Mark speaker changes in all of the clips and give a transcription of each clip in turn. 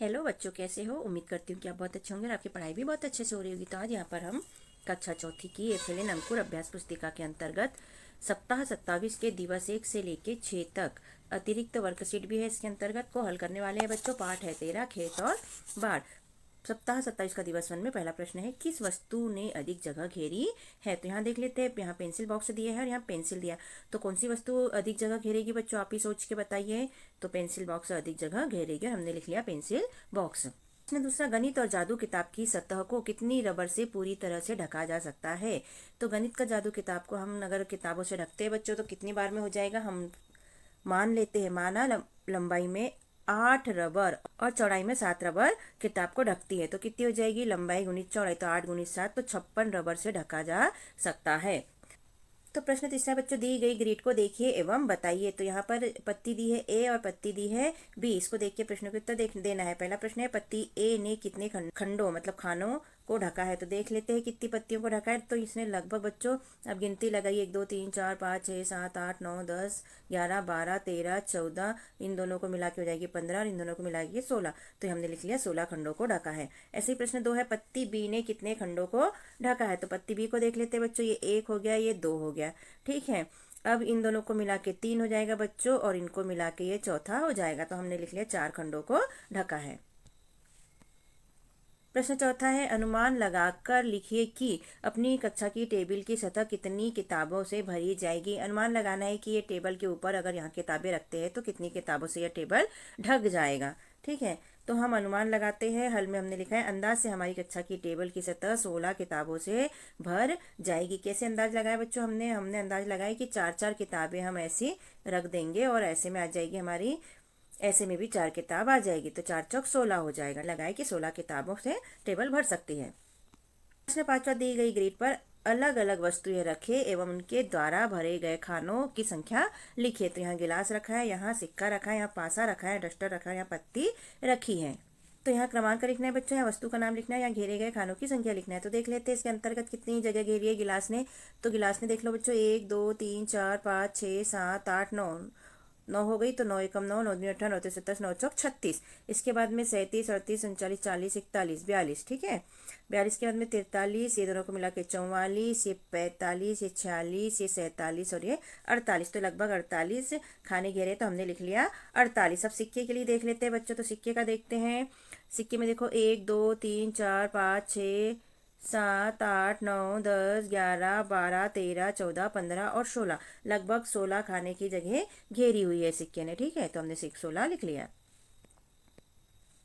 Speaker 1: Hello बच्चों, कैसे हो? उम्मीद करती हूँ कि आप बहुत अच्छे होंगे और आपकी पढ़ाई भी बहुत अच्छे से हो रही होगी। तो आज यहाँ पर हम कक्षा चौथी की एफएलएन अंकुर अभ्यास पुस्तिका के अंतर्गत सप्ताह 27 के दिवस 1 से लेके 6 तक अतिरिक्त वर्कशीट भी है इसके अंतर्गत को हल करने वाले हैं बच्चों। पाठ है 13, खेत और बाढ़। सप्ताह 27 का दिवस 1 में पहला प्रश्न है, किस वस्तु ने अधिक जगह घेरी है? तो यहाँ देख लेते हैं, यहाँ पेंसिल बॉक्स दिया है और यहाँ पेंसिल दिया। तो कौन सी वस्तु अधिक जगह घेरेगी बच्चों, आप ही सोच के बताइए। तो पेंसिल बॉक्स अधिक जगह घेरेगी और हमने लिख लिया पेंसिल बॉक्स। इसमें दूसरा, गणित और जादू किताब की सतह को कितनी रबर से पूरी तरह से ढका जा सकता है? तो गणित का जादू किताब को हम अगर किताबों से ढकते हैं बच्चों तो कितनी बार में हो जाएगा? हम मान लेते हैं, माना लंबाई में 8 रबर और चौड़ाई में 7 रबर किताब को ढकती है। तो कितनी हो जाएगी? लंबाई गुणित चौड़ाई, तो 8 गुणित 7, तो 56 रबर से ढका जा सकता है। तो प्रश्न तीसरा बच्चों, दी गई ग्रिड को देखिए एवं बताइए। तो यहाँ पर पत्ती दी है ए और पत्ती दी है बी। इसको देख के प्रश्न को उत्तर देना है। पहला प्रश्न है, पत्ती ए ने कितने खंडों मतलब खानों को ढका है? तो देख लेते हैं कितनी पत्तियों को ढका है। तो इसने लगभग बच्चों, अब गिनती लगाई, 1 2 3 4 5 6 7 8 9 10 11 12 13 14, इन दोनों को मिला के हो जाएगी 15 और इन दोनों को मिला के 16। तो हमने लिख लिया 16 खंडों को ढका है। ऐसे ही प्रश्न 2 है, पत्ती बी ने कितने खंडों को ढका है? तो पत्ती बी को देख लेते हैं बच्चों, ये 1 हो गया, ये 2 हो गया, ठीक है। अब इन दोनों को मिला के 3 हो जाएगा बच्चों और इनको मिला के ये चौथा हो जाएगा। तो हमने लिख लिया 4 खंडों को ढका है। प्रश्न चौथा है, अनुमान लगाकर लिखिए कि अपनी कक्षा की टेबल की सतह कितनी किताबों से भरी जाएगी। अनुमान लगाना है कि ये टेबल के ऊपर अगर यहाँ किताबें रखते हैं तो कितनी किताबों से यह टेबल ढक जाएगा, ठीक है। तो हम अनुमान लगाते हैं। हल में हमने लिखा है, अंदाज से हमारी कक्षा की टेबल की सतह 16 किताबों से भर जाएगी। कैसे अंदाज लगाया बच्चों? हमने अंदाज लगाया कि 4 किताबें हम ऐसी रख देंगे और ऐसे में आ जाएगी हमारी, ऐसे में भी 4 किताब आ जाएगी। तो 4 चौक 16 हो जाएगा। लगाए कि 16 किताबों से टेबल भर सकती है। प्रश्न 5वां, दी गई ग्रिड पर अलग अलग वस्तुएं रखे एवं उनके द्वारा भरे गए खानों की संख्या लिखिए। तो यहाँ गिलास रखा है, यहाँ सिक्का रखा है, यहाँ पासा रखा है, डस्टर रखा है, यहाँ पत्ती रखी है। तो यहाँ क्रमांक लिखना है बच्चों, यहाँ वस्तु का नाम लिखना है, यहाँ घेरे गए खानों की संख्या लिखना है। तो देख लेते हैं इसके अंतर्गत कितनी जगह घेरी है गिलास ने। तो गिलास ने देख लो बच्चों, 1 2 3 4 5 6 7 8 9, 9 हो गई। तो 9 एकम 9, 9 दूनी 18, 9 27, 9 चौक 36। इसके बाद में 37 38 39 40 41 42, ठीक है। 42 के बाद में 43, ये दोनों को मिला के 44, ये 45, ये 46, ये 47 और ये 48। तो लगभग 48 खाने घेरे। तो हमने लिख लिया 48। अब सिक्के के लिए देख लेते हैं बच्चों। तो सिक्के का देखते हैं। सिक्के में देखो 1 2 3 4 5 6 7 8 9 10 11 12 13 14 15 और 16, लगभग 16 खाने की जगह घेरी हुई है सिक्के ने, ठीक है। तो हमने 16 लिख लिया।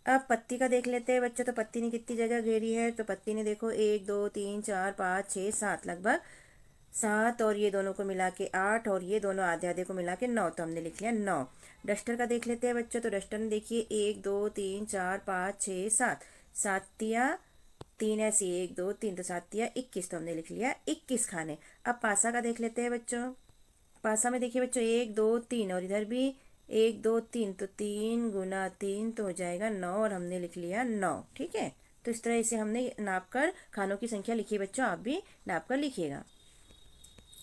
Speaker 1: अब पत्ती का देख लेते हैं बच्चों। तो पत्ती ने कितनी जगह घेरी है? तो पत्ती ने देखो 1 2 3 4 5 6 7, लगभग 7 और ये दोनों को मिला के 8 और ये दोनों आधे आधे को मिला के 9। तो हमने लिख लिया 9। डस्टर का देख लेते हैं बच्चों। तो डस्टर ने देखिए 1 2 3 4 5 6 7, 7 3 ऐसी 1 2 3, तो 7 21। तो हमने लिख लिया 21 खाने। अब पासा का देख लेते हैं बच्चों। पासा में देखिए बच्चों 1 2 3 और इधर भी 1 2 3, तो 3 गुना 3 तो हो जाएगा 9 और हमने लिख लिया 9, ठीक है। तो इस तरह से हमने नाप कर खानों की संख्या लिखी बच्चों, आप भी नाप कर लिखिएगा।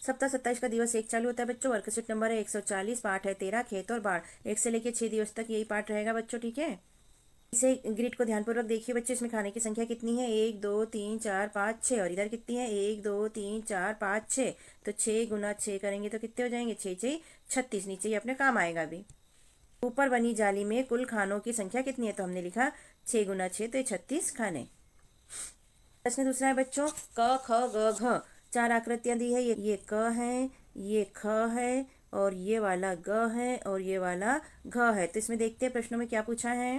Speaker 1: सप्ताह 27 का दिवस 1 चालू होता है बच्चों। वर्कशीट नंबर है 140, पाठ है 13, खेत और बाढ़। 1 से लेकर 6 दिवस तक यही पाठ रहेगा बच्चों, ठीक है। इसे ग्रिड को ध्यानपूर्वक देखिए बच्चे। इसमें खाने की संख्या कितनी है? 1 2 3 4 5 6 और इधर कितनी है? 1 2 3 4 5 6। तो 6 गुना 6 करेंगे तो कितने हो जाएंगे? 6 6 36। नीचे ही अपने काम आएगा अभी। ऊपर बनी जाली में कुल खानों की संख्या कितनी है? तो हमने लिखा 6 गुना 6, तो ये 36 खाने। प्रश्न दूसरा है बच्चों, क ख ग घ 4 आकृतियां दी है। ये क है, ये ख है और ये वाला ग है और ये वाला घ है। तो इसमें देखते हैं प्रश्नों में क्या पूछा है।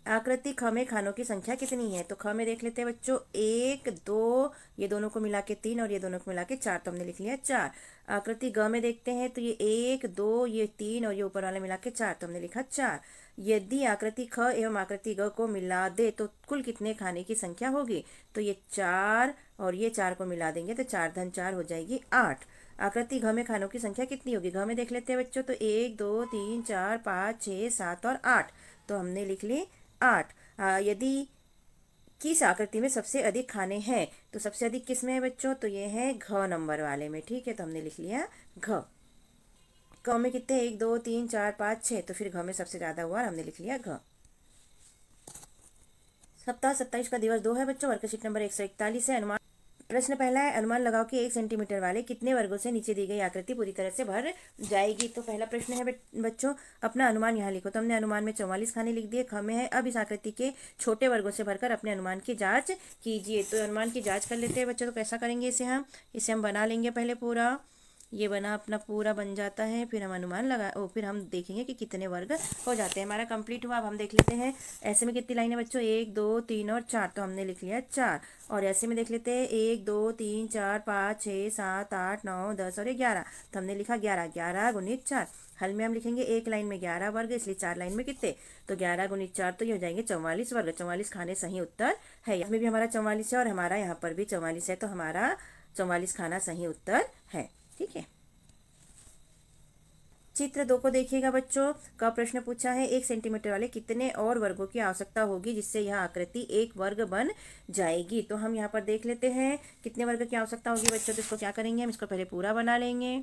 Speaker 1: आकृति ख में खानों की संख्या कितनी है? तो ख में देख लेते हैं बच्चों, 1 2, ये दोनों को मिला के 3 और ये दोनों को मिला के 4। तो हमने लिख लिया 4। आकृति ग में देखते हैं तो ये 1 2, ये 3 और ये ऊपर वाले मिला के 4। तो हमने लिखा 4। यदि आकृति ख एवं आकृति ग को मिला दे तो कुल कितने खाने की संख्या होगी? तो ये 4 और ये 4 को मिला देंगे तो 4 धन 4 हो जाएगी 8। आकृति घ में खानों की संख्या कितनी होगी? घ में देख लेते हैं बच्चों। तो 1 2 3 4 5 6 7 और 8। तो हमने लिख ली 8। यदि किस आकृति में सबसे अधिक खाने हैं? तो सबसे अधिक किस में है बच्चों? तो ये है घ नंबर वाले में, ठीक है। तो हमने लिख लिया घ। क में कितने, 1 2 3 4 5 6, तो फिर घ में सबसे ज्यादा हुआ और हमने लिख लिया घ। सप्ताह 27 का दिवस 2 है बच्चों, वर्कशीट नंबर 141 है। अनुमान, प्रश्न पहला है, अनुमान लगाओ कि 1 सेंटीमीटर वाले कितने वर्गों से नीचे दी गई आकृति पूरी तरह से भर जाएगी। तो पहला प्रश्न है बच्चों, अपना अनुमान यहाँ लिखो। तो हमने अनुमान में 44 खाने लिख दिए, ख में है। अब इस आकृति के छोटे वर्गों से भरकर अपने अनुमान की जांच कीजिए। तो अनुमान की जांच कर लेते हैं बच्चों। तो कैसा करेंगे इसे हम बना लेंगे पहले पूरा। ये बना अपना पूरा बन जाता है, फिर हम अनुमान फिर हम देखेंगे कि कितने वर्ग हो जाते हैं। हमारा कंप्लीट हुआ। अब हम देख लेते हैं ऐसे में कितनी लाइन है बच्चों, 1 2 3 और 4, तो हमने लिख लिया 4। और ऐसे में देख लेते हैं 1 2 3 4 5 6 7 8 9 10 और 11, तो हमने लिखा 11। 11 गुणित 4, हल में हम लिखेंगे एक लाइन में 11 वर्ग, इसलिए 4 लाइन में कितने, तो 11 गुणित 4, तो ये हो जाएंगे 44 वर्ग। 44 खाने सही उत्तर है। इसमें भी हमारा 44 है और हमारा यहाँ पर भी 44 है, तो हमारा 44 खाना सही उत्तर है। ठीक है, चित्र 2 को देखिएगा बच्चों। का प्रश्न पूछा है, 1 सेंटीमीटर वाले कितने और वर्गों की आवश्यकता होगी जिससे यह आकृति एक वर्ग बन जाएगी। तो हम यहाँ पर देख लेते हैं कितने वर्ग की आवश्यकता होगी बच्चों। तो इसको क्या करेंगे, हम इसको पहले पूरा बना लेंगे।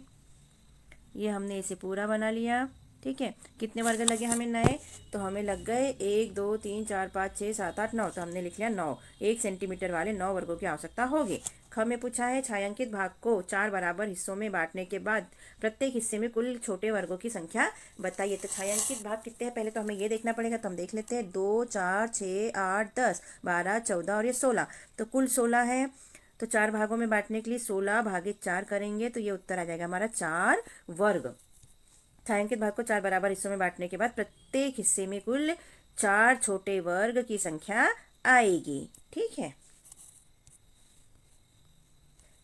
Speaker 1: ये हमने इसे पूरा बना लिया। ठीक है, कितने वर्ग लगे हमें नए, तो हमें लग गए 1 2 3 4 5 6 7 8 9, तो हमने लिख लिया 9। 1 सेंटीमीटर वाले 9 वर्गों की आवश्यकता होगी। ख में पूछा है, छायांकित भाग को 4 बराबर हिस्सों में बांटने के बाद प्रत्येक हिस्से में कुल छोटे वर्गों की संख्या बताइए। तो छायांकित भाग कितने हैं पहले तो हमें ये देखना पड़ेगा। तो हम देख लेते हैं 2 4 6 8 10 12 14 और ये 16, तो कुल 16 है। तो 4 भागों में बांटने के लिए 16 भागित 4 करेंगे, तो ये उत्तर आ जाएगा हमारा 4 वर्ग। छायांकित भाग को 4 बराबर हिस्सों में बांटने के बाद प्रत्येक हिस्से में कुल 4 छोटे वर्ग की संख्या आएगी। ठीक है,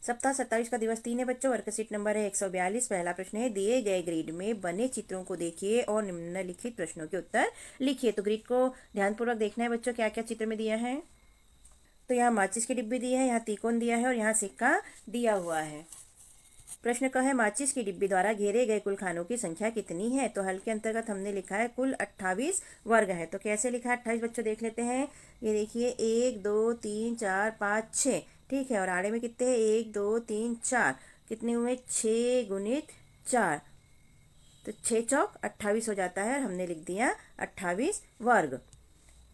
Speaker 1: सप्ताह 27 का दिवस 3 है बच्चों, वर्कशीट नंबर है 142। पहला प्रश्न है, दिए गए ग्रिड में बने चित्रों को देखिए और निम्नलिखित प्रश्नों के उत्तर लिखिए। तो ग्रिड को ध्यानपूर्वक देखना है बच्चों, क्या क्या चित्र में दिया है। तो यहाँ माचिस की डिब्बी दी है, यहाँ त्रिकोण दिया है और यहाँ सिक्का दिया हुआ है। प्रश्न का है, माचिस की डिब्बी द्वारा घेरे गए कुल खानों की संख्या कितनी है। तो हल के अंतर्गत हमने लिखा है कुल 28 वर्ग है। तो कैसे लिखा है 28 बच्चों, देख लेते हैं। ये देखिए 1 2 3 4 5 6, ठीक है, और आड़े में कितने हैं, 1 2 3 4, कितने हुए 6 गुणित 4, तो 6 चौक 28 हो जाता है और हमने लिख दिया 28 वर्ग।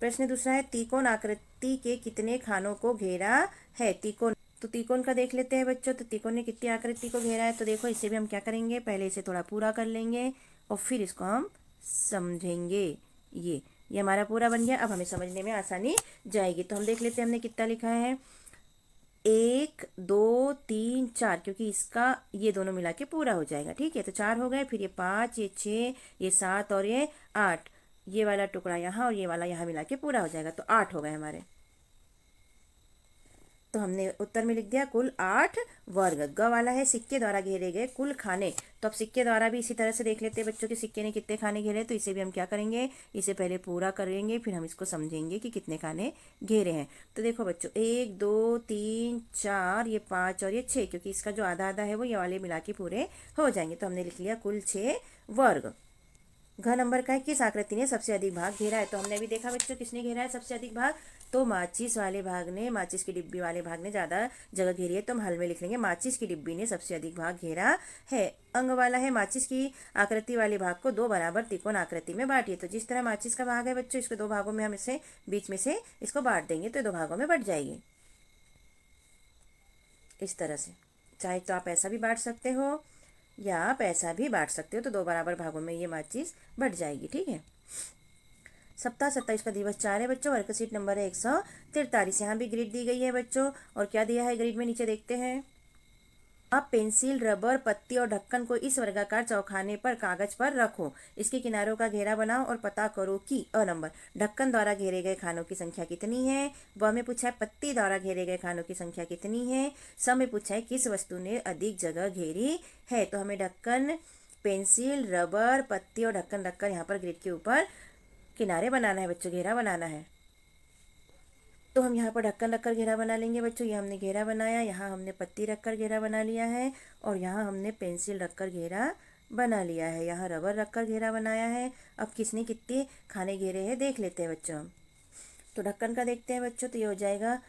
Speaker 1: प्रश्न दूसरा है, त्रिकोण आकृति के कितने खानों को घेरा है। त्रिकोण, तो त्रिकोण का देख लेते हैं बच्चों। तो त्रिकोण ने कितनी आकृति को घेरा है। तो देखो इसे भी हम क्या करेंगे, पहले इसे थोड़ा पूरा कर लेंगे और फिर इसको हम समझेंगे। ये हमारा पूरा बन गया। अब हमें समझने में आसानी जाएगी। तो हम देख लेते हैं हमने कितना लिखा है, 1 2 3 4, क्योंकि इसका ये दोनों मिला के पूरा हो जाएगा। ठीक है, तो 4 हो गए, फिर ये 5 ये 6 ये 7 और ये 8, ये वाला टुकड़ा यहाँ और ये वाला यहाँ मिला के पूरा हो जाएगा। तो 8 हो गए हमारे। तो हमने उत्तर में लिख दिया कुल 8 वर्ग। ग वाला है, सिक्के द्वारा घेरे गए कुल खाने। तो अब सिक्के द्वारा भी इसी तरह से देख लेते हैं बच्चों के सिक्के ने कितने खाने घेरे। तो इसे भी हम क्या करेंगे, इसे पहले पूरा करेंगे, फिर हम इसको समझेंगे कि कितने खाने घेरे हैं। तो देखो बच्चों 1 2 3 4 ये 5 और ये 6, क्योंकि इसका जो आधा आधा है वो ये वाले मिला के पूरे हो जाएंगे। तो हमने लिख लिया कुल 6 वर्ग। घ नंबर का है, किस आकृति ने सबसे अधिक भाग घेरा है। तो हमने अभी देखा बच्चों किसने घेरा है सबसे अधिक भाग, तो माचिस वाले भाग ने, माचिस की डिब्बी वाले भाग ने ज्यादा जगह घेरी है। तो हम हल में लिख लेंगे माचिस की डिब्बी ने सबसे अधिक भाग घेरा है। अंग वाला है, माचिस की आकृति वाले भाग को 2 बराबर त्रिकोण आकृति में बांटिए। तो जिस तरह माचिस का भाग है बच्चों, इसको 2 भागों में हम इसे बीच में से इसको बांट देंगे, तो 2 भागों में बट जाएगी इस तरह से। चाहे तो आप ऐसा भी बांट सकते हो या आप ऐसा भी बांट सकते हो। तो 2 बराबर भागों में ये माचिस बट जाएगी। ठीक है, सप्ताह 27 का दिवस 4 है बच्चों, वर्कशीट नंबर है 143। यहाँ भी ग्रिड दी गई है बच्चों, और क्या दिया है ग्रिड में नीचे देखते हैं। आप पेंसिल, रबर, पत्ती और ढक्कन को इस वर्गाकार चौखाने पर कागज पर रखो। इसके किनारों का घेरा बनाओ और पता करो कि अ नंबर, ढक्कन द्वारा घेरे गए खानों की संख्या कितनी है। ब में पूछा है पत्ती द्वारा घेरे गए खानों की संख्या कितनी है। स में पूछा है किस वस्तु ने अधिक जगह घेरी है। तो हमें ढक्कन, पेंसिल, रबर, पत्ती और ढक्कन रखकर यहाँ पर ग्रिड के ऊपर किनारे बनाना है बच्चों, घेरा बनाना है। तो हम यहाँ पर ढक्कन रखकर घेरा बना लेंगे बच्चों। ये हमने घेरा बनाया, यहाँ हमने पत्ती रखकर घेरा बना लिया है और यहाँ हमने पेंसिल रखकर घेरा बना लिया है, यहाँ रबर रखकर घेरा बनाया है। अब किसने कितने खाने घेरे हैं देख लेते हैं बच्चों हम। तो ढक्कन का देखते हैं बच्चों, तो ये हो जाएगा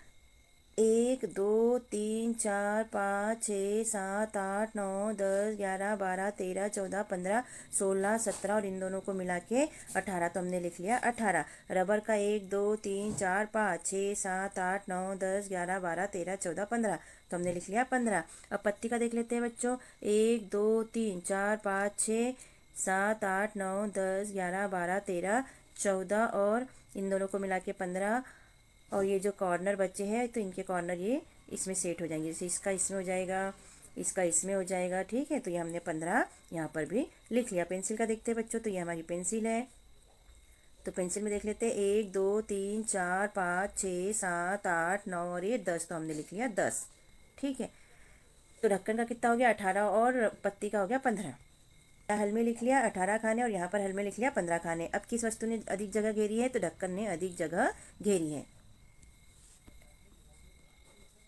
Speaker 1: 1 2 3 4 5 6 7 8 9 10 11 12 13 14 15 16 17 और इन दोनों को मिला के 18। तो हमने लिख लिया 18। रबर का 1 2 3 4 5 6 7 8 9 10 11 12 13 14 15। तो हमने लिख लिया 15। अब पत्ती का देख लेते हैं बच्चों। 1 2 3 4 5 6 7 8 9 10 11 12 13 14 और इन दोनों को मिला के 15। और ये जो कॉर्नर बचे हैं तो इनके कॉर्नर ये इसमें सेट हो जाएंगे। जैसे इसका इसमें हो जाएगा, इसका इसमें हो जाएगा। ठीक है, तो ये हमने 15 यहाँ पर भी लिख लिया। पेंसिल का देखते हैं बच्चों। तो ये हमारी पेंसिल है। तो पेंसिल में देख लेते हैं। 1 2 3 4 5 6 7 8 9 और ये 10। तो हमने लिख लिया 10। ठीक है, तो ढक्कन का कितना हो गया 18 और पत्ती का हो गया 15। हल में लिख लिया 18 खाने और यहाँ पर हल में लिख लिया 15 खाने। अब किस वस्तु ने अधिक जगह घेरी है? तो ढक्कन ने अधिक जगह घेरी है।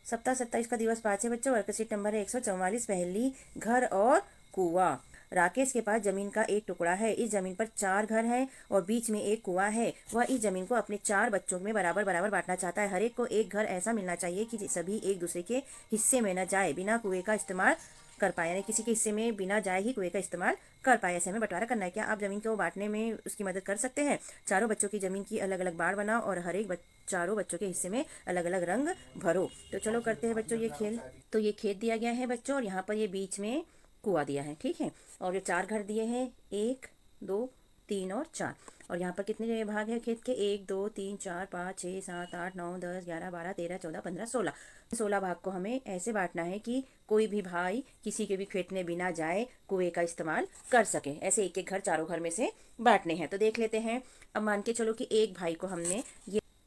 Speaker 1: सप्ताह 27 का दिवस 5 है बच्चों। वर्कशीट नंबर है 144। पहली, घर और कुआं। राकेश के पास जमीन का एक टुकड़ा है। इस जमीन पर 4 घर हैं और बीच में एक कुआं है। वह इस जमीन को अपने 4 बच्चों में बराबर बराबर बांटना चाहता है। हर एक को एक घर ऐसा मिलना चाहिए कि सभी एक दूसरे के हिस्से में न जाए बिना कुएं का इस्तेमाल कर पाए, यानी किसी के हिस्से में बिना जाए ही कुएं का इस्तेमाल कर पाए। ऐसे हमें बंटवारा करना है। क्या आप जमीन को बांटने में उसकी मदद कर सकते हैं? चारों बच्चों की जमीन की अलग अलग बाड़ बनाओ और हर एक चारों बच्चों के हिस्से में अलग अलग रंग भरो। तो चलो करते हैं बच्चों ये खेल। तो ये खेत दिया गया है बच्चों और यहाँ पर ये बीच में कुआं दिया है। ठीक है, और ये 4 घर दिए हैं, 1 2 3 और 4। और यहाँ पर कितने भाग है खेत के? 1 2 3 4 5 6 7 8 9 10 11 12 13 14 15 16। 16 भाग को हमें ऐसे बांटना है कि कोई भी भाई किसी के भी खेत में बिना जाए कुएं का इस्तेमाल कर सके। ऐसे एक एक घर चारों घर में से बांटने हैं। तो देख लेते हैं। अब मान के चलो कि एक भाई को हमने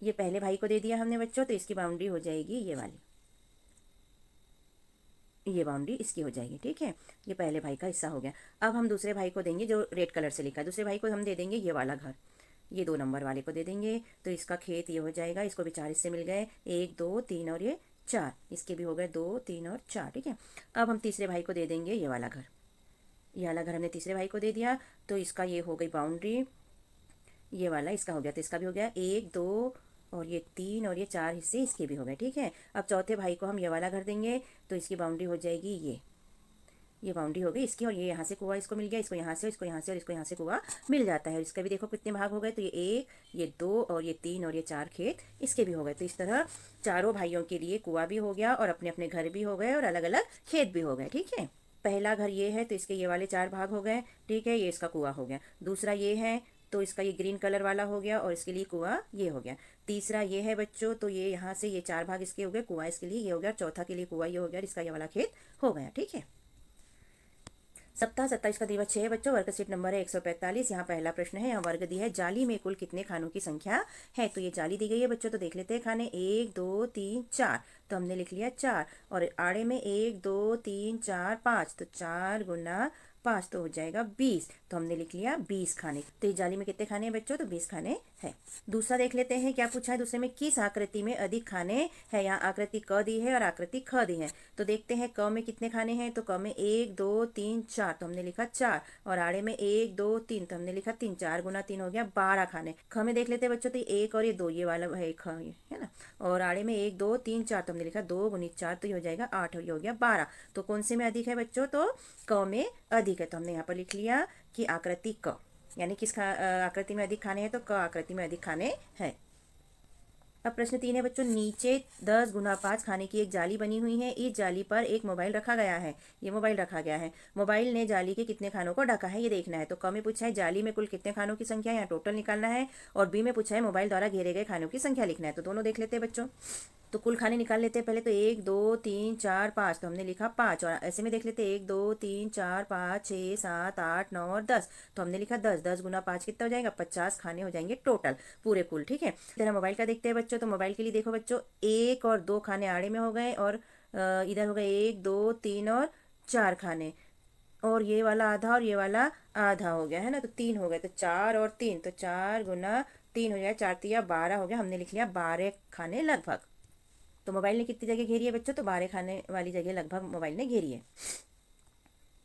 Speaker 1: ये पहले भाई को दे दिया हमने बच्चों। तो इसकी बाउंड्री हो जाएगी ये वाली, ये बाउंड्री इसकी हो जाएगी। ठीक है, ये पहले भाई का हिस्सा हो गया। अब हम दूसरे भाई को देंगे जो रेड कलर से लिखा है। दूसरे भाई को हम दे देंगे ये वाला घर, ये 2 नंबर वाले को दे देंगे। तो इसका खेत ये हो जाएगा। इसको भी 4 हिस्से मिल गए, 1 2 3 और ये 4। इसके भी हो गए 2 3 और 4। ठीक है, अब हम तीसरे भाई को दे देंगे ये वाला घर। ये वाला घर हमने तीसरे भाई को दे दिया। तो इसका ये हो गई बाउंड्री, ये वाला इसका हो गया। तो इसका भी हो गया 1 2 और ये 3 और ये 4 हिस्से इसके भी हो गए। ठीक है, अब चौथे भाई को हम ये वाला घर देंगे। तो इसकी बाउंड्री हो जाएगी ये बाउंड्री हो गई इसकी। और ये यहाँ से कुआं इसको मिल गया, इसको यहाँ से, इसको यहाँ से और इसको यहाँ से कुआं मिल जाता है। और इसका भी देखो कितने भाग हो गए। तो ये 1 ये 2 और ये 3 और ये 4 खेत इसके भी हो गए। तो इस तरह चारों भाइयों के लिए कुआं भी हो गया और अपने अपने घर भी हो गए और अलग अलग खेत भी हो गए। ठीक है, पहला घर ये है तो इसके ये वाले 4 भाग हो गए। ठीक है, ये इसका कुआं हो गया। दूसरा ये है तो इसका ये ग्रीन कलर वाला हो गया और इसके लिए कुआं ये हो गया। तीसरा ये है बच्चों, तो ये यहाँ से ये 4 भाग इसके हो गए, कुआं इसके लिए ये हो गया। चौथा के लिए कुआं ये हो गया, इसका ये वाला खेत हो गया। ठीक है, सप्ताह 27 का दिवस 6 है बच्चों। वर्कशीट नंबर है 145। यहाँ पहला प्रश्न है, यहाँ वर्ग दिया है। जाली में कुल कितने खानों की संख्या है? तो ये जाली दी गई है बच्चों। तो देख लेते हैं खाने। 1 2 3 4। तो हमने लिख लिया 4। और आड़े में 1 2 3 4 5। तो 4 गुना 5 तो हो जाएगा 20। तो हमने लिख लिया 20 खाने। तो इस जाली में कितने खाने हैं बच्चों? तो 20 खाने हैं। दूसरा देख लेते हैं क्या पूछा है दूसरे में। किस आकृति में अधिक खाने हैं? यहाँ आकृति क दी है और आकृति ख दी है। तो देखते हैं क में कितने खाने हैं। तो क में 1 2 3 4। तो हमने लिखा 4। और आड़े में 1 2 3। तो हमने लिखा 3। 4 गुना 3 हो गया 12 खाने। ख में देख लेते हैं बच्चों। तो 1 और ये 2 ये वाला है ख, है ना। और आड़े में 1 2 3 4। तो हमने लिखा 2 गुणित 4 तो ये हो जाएगा 8 और ये हो गया 12। तो कौन से में अधिक है बच्चों? तो क में अधिक है। तो हमने यहाँ पर लिख लिया कि आकृति क, यानी किस आकृति में अधिक खाने हैं? तो क आकृति में अधिक खाने हैं। अब प्रश्न 3 है बच्चों। नीचे 10 गुना 5 खाने की एक जाली बनी हुई है। इस जाली पर एक मोबाइल रखा गया है। ये मोबाइल रखा गया है। मोबाइल ने जाली के कितने खानों को ढका है ये देखना है। तो क में पूछा है जाली में कुल कितने खानों की संख्या, यहाँ टोटल निकालना है। और बी में पूछा है मोबाइल द्वारा घेरे गए खानों की संख्या लिखना है। तो दोनों देख लेते हैं बच्चों। तो कुल खाने निकाल लेते हैं पहले। तो 1 2 3 4 5। तो हमने लिखा 5। और ऐसे में देख लेते हैं 1 2 3 4 5 6 7 8 9 और 10। तो हमने लिखा 10। 10 गुना 5 कितना हो जाएगा? 50 खाने हो जाएंगे टोटल पूरे कुल। ठीक है, तेरा मोबाइल का देखते हैं बच्चों। तो मोबाइल के लिए देखो बच्चों, 1 और 2 खाने आड़े में हो गए और इधर हो गए 1 2 3 और 4 खाने। और ये वाला आधा और ये वाला आधा हो गया है ना। तो 3 हो गए। तो 4 और 3। तो 4 गुना 3 हो जाएगा 4 3 12 हो गया। हमने लिख लिया 12 खाने लगभग। तो मोबाइल ने कितनी जगह घेरी है बच्चों? तो 12 खाने वाली जगह लगभग मोबाइल ने घेरी है।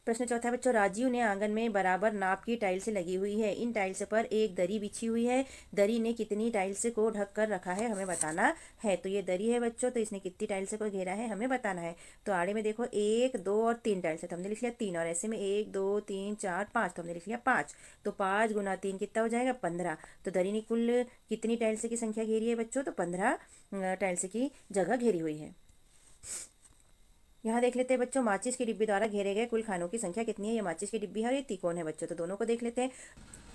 Speaker 1: प्रश्न चौथा बच्चों, राजीव ने आंगन में बराबर नाप की टाइल्स लगी हुई है। इन टाइल्स पर एक दरी बिछी हुई है। दरी ने कितनी टाइल्स को ढक कर रखा है, हमें बताना है। तो ये दरी है बच्चों, तो इसने कितनी टाइल्स को घेरा है हमें बताना है। तो आड़े में देखो 1 2 और 3 टाइल्स है, तो हमने लिख लिया 3, और ऐसे में 1 2 3 4 5, तो हमने लिख लिया 5। तो 5 गुना 3 कितना हो जाएगा, 15। तो दरी ने कुल कितनी टाइल्स की संख्या घेरी है बच्चों, तो 15 टाइल्स की जगह घेरी हुई है। यहाँ देख लेते हैं बच्चों, माचिस की डिब्बी द्वारा घेरे गए कुल खानों की संख्या कितनी है। ये माचिस की डिब्बी है और ये तिकोन है बच्चों, तो दोनों को देख लेते हैं।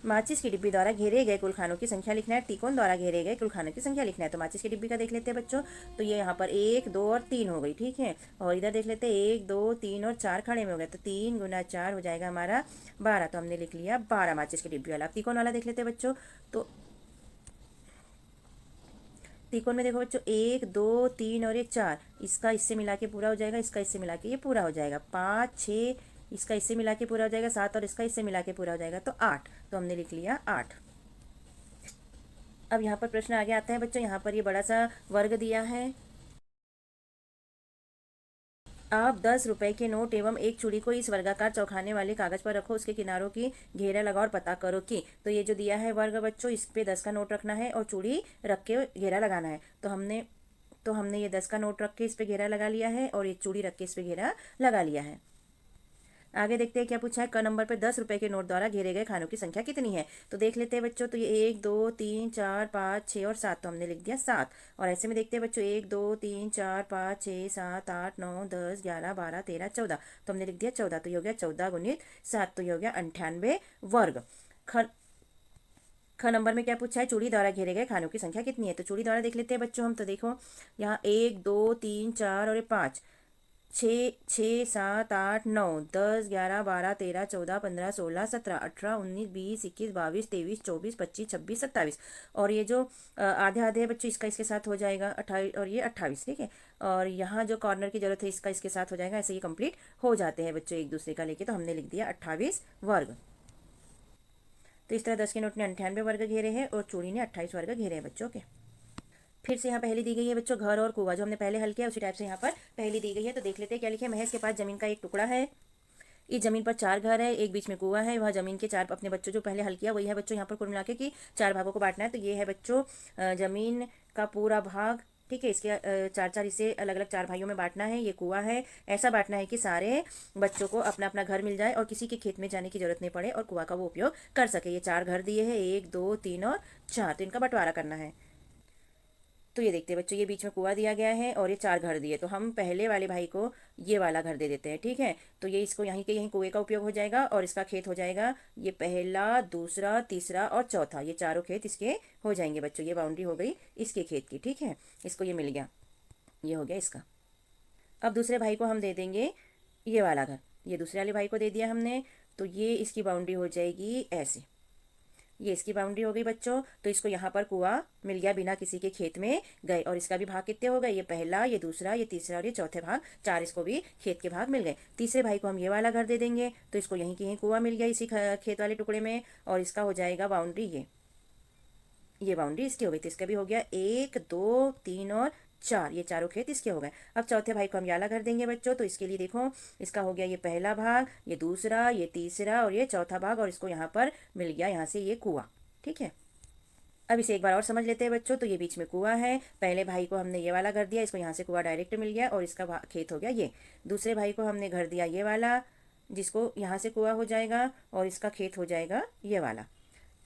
Speaker 1: माचिस की डिब्बी द्वारा घेरे गए कुल खानों की संख्या लिखना है, तिकोन द्वारा घेरे गए कुल खानों की संख्या लिखना है। तो माचिस की डिब्बी का देख लेते हैं बच्चों, तो ये यहाँ पर 1 2 और 3 हो गई, ठीक है। और इधर देख लेते हैं 1 2 3 और 4 खड़े में हो गए, तो 3 गुना 4 हो जाएगा हमारा 12। तो हमने लिख लिया 12 माचिस की डिब्बी वाला। तिकोन वाला देख लेते हैं बच्चों, तो त्रिकोण में देखो बच्चों 1 2 3 और 1 4, इसका इससे मिला के पूरा हो जाएगा, इसका इससे मिला के ये पूरा हो जाएगा। 5 6, इसका इससे मिला के पूरा हो जाएगा 7, और इसका इससे मिला के पूरा हो जाएगा तो 8। तो हमने लिख लिया 8। अब यहाँ पर प्रश्न आगे आता है बच्चों, यहाँ पर ये बड़ा सा वर्ग दिया है। आप 10 रुपए के नोट एवं एक चूड़ी को इस वर्गाकार चौखाने वाले कागज पर रखो, उसके किनारों की घेरा लगाओ और पता करो कि। तो ये जो दिया है वर्ग बच्चों, इस पे 10 का नोट रखना है और चूड़ी रख के घेरा लगाना है। तो हमने ये 10 का नोट रख के इस पे घेरा लगा लिया है और एक चूड़ी रख के इस पे घेरा लगा लिया है। आगे देखते हैं क्या पूछा है। क नंबर पे 10 रुपए के नोट द्वारा घेरे गए खानों की संख्या कितनी है। तो देख लेते हैं बच्चों, तो ये 1 2 3 4 5 6 और 7, तो हमने लिख दिया 7। और ऐसे में देखते हैं बच्चों 1 2 3 4 5 6 7 8 9 10 11 12 13 14, तो हमने लिख दिया 14। तो ये हो गया 14 गुणित 7, तो ये हो गया 98 वर्ग। ख नंबर में क्या पूछा है, चूड़ी द्वारा घेरे गए खानों की संख्या कितनी है। तो चूड़ी द्वारा देख लेते हैं बच्चों हम, तो देखो यहाँ 1 2 3 4 और 5, 6 6 7 8 9 10 11 12 13 14 15 16 17 18 19 20 21 22 23 24 25 26 27, और ये जो आधे आधे है बच्चों, इसका इसके साथ हो जाएगा 28 और ये 28, ठीक है। और यहाँ जो कॉर्नर की जरूरत है इसका इसके साथ हो जाएगा, ऐसे ये कंप्लीट हो जाते हैं बच्चों एक दूसरे का लेके। तो हमने लिख दिया 28 वर्ग। तो इस तरह 10 के नोट ने 98 वर्ग घेरे हैं और चूड़ी ने 28 वर्ग घेरे हैं बच्चों के। फिर से यहाँ पहली दी गई है बच्चों, घर और कुआं, जो हमने पहले हल किया उसी टाइप से यहाँ पर पहली दी गई है। तो देख लेते हैं क्या लिखे। महेश के पास जमीन का एक टुकड़ा है। इस जमीन पर 4 घर है, एक बीच में कुआं है। वह जमीन के 4, अपने बच्चों जो पहले हल किया वही है बच्चों यहाँ पर कुल मिला के कि 4 भागों को बांटना है। तो ये है बच्चों जमीन का पूरा भाग, ठीक है। इसके 4 हिस्से अलग अलग 4 भाइयों में बांटना है। ये कुआं है, ऐसा बांटना है कि सारे बच्चों को अपना अपना घर मिल जाए और किसी के खेत में जाने की जरूरत नहीं पड़े और कुआं का वो उपयोग कर सके। ये 4 घर दिए हैं, 1 2 3 और 4, तो इनका बंटवारा करना है। तो ये देखते हैं बच्चों, ये बीच में कुआं दिया गया है और ये 4 घर दिए, तो हम पहले वाले भाई को ये वाला घर दे देते हैं, ठीक है। तो ये इसको यहीं के यहीं कुएं का उपयोग हो जाएगा और इसका खेत हो जाएगा ये पहला, दूसरा, तीसरा और चौथा, ये चारों खेत इसके हो जाएंगे बच्चों। ये बाउंड्री हो गई इसके खेत की, ठीक है। इसको ये मिल गया, ये हो गया इसका। अब दूसरे भाई को हम दे देंगे ये वाला घर, ये दूसरे वाले भाई को दे दिया हमने, तो ये इसकी बाउंड्री हो जाएगी ऐसे, ये इसकी बाउंड्री हो गई बच्चों। तो इसको यहाँ पर कुआं मिल गया बिना किसी के खेत में गए, और इसका भी भाग कितने हो गए, ये पहला, ये दूसरा, ये तीसरा और ये चौथे भाग, 4 इसको भी खेत के भाग मिल गए। तीसरे भाई को हम ये वाला घर दे देंगे, तो इसको यहीं के यहीं कुआं मिल गया इसी खेत वाले टुकड़े में, और इसका हो जाएगा बाउंड्री ये बाउंड्री इसकी हो गई। तो इसका भी हो गया 1 2 3 और 4, ये चारों खेत इसके हो गए। अब चौथे भाई को हम याला कर देंगे बच्चों, तो इसके लिए देखो इसका हो गया ये पहला भाग, ये दूसरा, ये तीसरा और ये चौथा भाग, और इसको यहाँ पर मिल गया यहाँ से ये कुआं, ठीक है। अब इसे एक बार और समझ लेते हैं बच्चों। तो ये बीच में कुआं है, पहले भाई को हमने ये वाला घर दिया, इसको यहाँ से कुआं डायरेक्ट मिल गया और इसका खेत हो गया ये। दूसरे भाई को हमने घर दिया ये वाला, जिसको यहाँ से कुआं हो जाएगा और इसका खेत हो जाएगा ये वाला।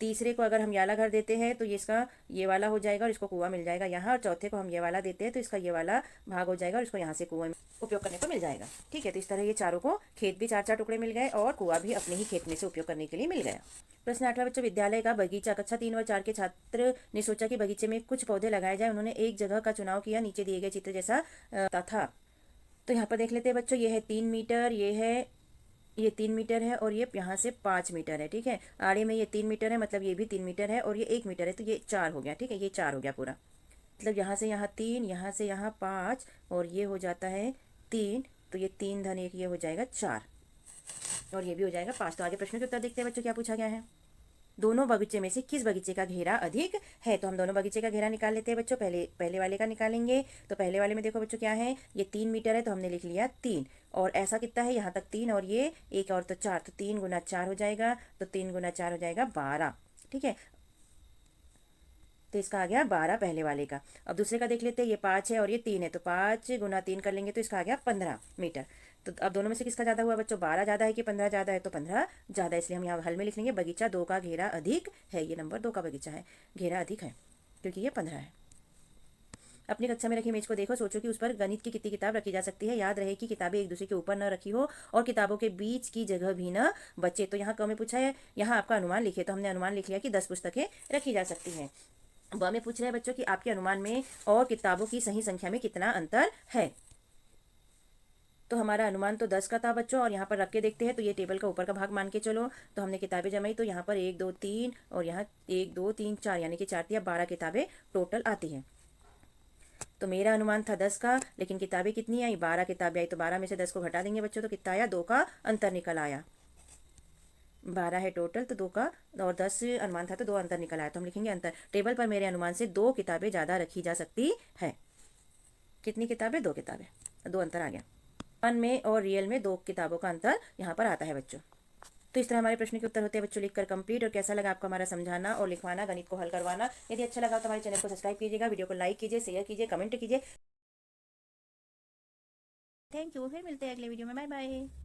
Speaker 1: तीसरे को अगर हम ये वाला घर देते हैं तो ये इसका ये वाला हो जाएगा और इसको कुआं मिल जाएगा यहाँ, और चौथे को हम ये वाला देते हैं तो इसका ये वाला भाग हो जाएगा और इसको यहाँ से कुआं में उपयोग करने को मिल जाएगा, ठीक है। तो इस तरह ये चारों को खेत भी 4 टुकड़े मिल गए और कुआं भी अपने ही खेत में से उपयोग करने के लिए मिल गया। प्रश्न 8वां बच्चों, विद्यालय का बगीचा, कक्षा 3 व 4 के छात्र ने सोचा कि बगीचे में कुछ पौधे लगाए जाए। उन्होंने एक जगह का चुनाव किया, नीचे दिए गए चित्र जैसा था। तो यहाँ पर देख लेते हैं बच्चों, ये है 3 मीटर, ये 3 मीटर है और ये यहाँ से 5 मीटर है, ठीक है। आड़े में ये 3 मीटर है, मतलब ये भी 3 मीटर है और ये 1 मीटर है, तो ये 4 हो गया, ठीक है। ये 4 हो गया पूरा, मतलब यहाँ से यहाँ 3, यहाँ से यहाँ 5 और ये हो जाता है 3, तो ये 3 धन 1 ये हो जाएगा 4 और ये भी हो जाएगा 5। तो आगे प्रश्न के उत्तर देखते हैं बच्चों क्या पूछा गया है। दोनों बगीचे में से किस बगीचे का घेरा अधिक है। तो हम दोनों बगीचे का घेरा निकाल लेते हैं बच्चों। पहले वाले का निकालेंगे। तो पहले वाले में देखो बच्चों क्या है, ये 3 मीटर है तो हमने लिख लिया 3, और ऐसा कितना है यहाँ तक 3, और ये एक और तो 4, तो 3 × 4 हो जाएगा, तो 3 × 4 हो जाएगा 12। ठीक है, तो इसका आ गया 12 पहले वाले का। अब दूसरे का देख लेते हैं, ये 5 है और ये 3 है, तो 5 × 3 कर लेंगे तो इसका आ गया 15 मीटर। तो अब दोनों में से किसका ज़्यादा हुआ बच्चों, 12 ज़्यादा है कि 15 ज़्यादा है, तो 15 ज़्यादा, इसलिए हम यहाँ हल में लिख लेंगे बगीचा 2 का घेरा अधिक है। ये नंबर 2 का बगीचा है, घेरा अधिक है क्योंकि ये 15 है। अपनी कक्षा में रखी इमेज को देखो, सोचो कि उस पर गणित की कितनी किताब रखी जा सकती है। याद रहे कि किताबें एक दूसरे के ऊपर न रखी हो और किताबों के बीच की जगह भी न बचे। तो यहाँ क में पूछा है, यहाँ आपका अनुमान लिखिए, तो हमने अनुमान लिख लिया कि 10 पुस्तकें रखी जा सकती हैं। ब में पूछ रहे हैं बच्चों कि आपके अनुमान में और किताबों की सही संख्या में कितना अंतर है। तो हमारा अनुमान तो 10 का था बच्चों, और यहाँ पर रख के देखते हैं तो ये टेबल का ऊपर का भाग मान के चलो। तो हमने किताबें जमाई, तो यहाँ पर 1 2 3 और यहाँ 1 2 3 4, यानी कि 4 या 12 किताबें टोटल आती हैं। तो मेरा अनुमान था 10 का, लेकिन किताबें कितनी आई, 12 किताबें आई। तो 12 में से 10 को घटा देंगे बच्चों, तो कितना आया, 2 का अंतर निकल आया। 12 है टोटल, तो 2 का, और 10 अनुमान था तो 2 अंतर निकल आया। तो हम लिखेंगे अंतर। टेबल पर मेरे अनुमान से 2 किताबें ज़्यादा रखी जा सकती है। कितनी किताबें, 2 किताबें, 2 अंतर आ गया। वन में और रियल में 2 किताबों का अंतर यहाँ पर आता है बच्चों। तो इस तरह हमारे प्रश्न के उत्तर होते हैं बच्चों लिखकर कंप्लीट। और कैसा लगा आपको हमारा समझाना और लिखवाना, गणित को हल करवाना। यदि अच्छा लगा तो हमारे चैनल को सब्सक्राइब कीजिएगा, वीडियो को लाइक कीजिए, शेयर कीजिए, कमेंट कीजिए। थैंक यू, फिर मिलते हैं अगले वीडियो में। Bye bye.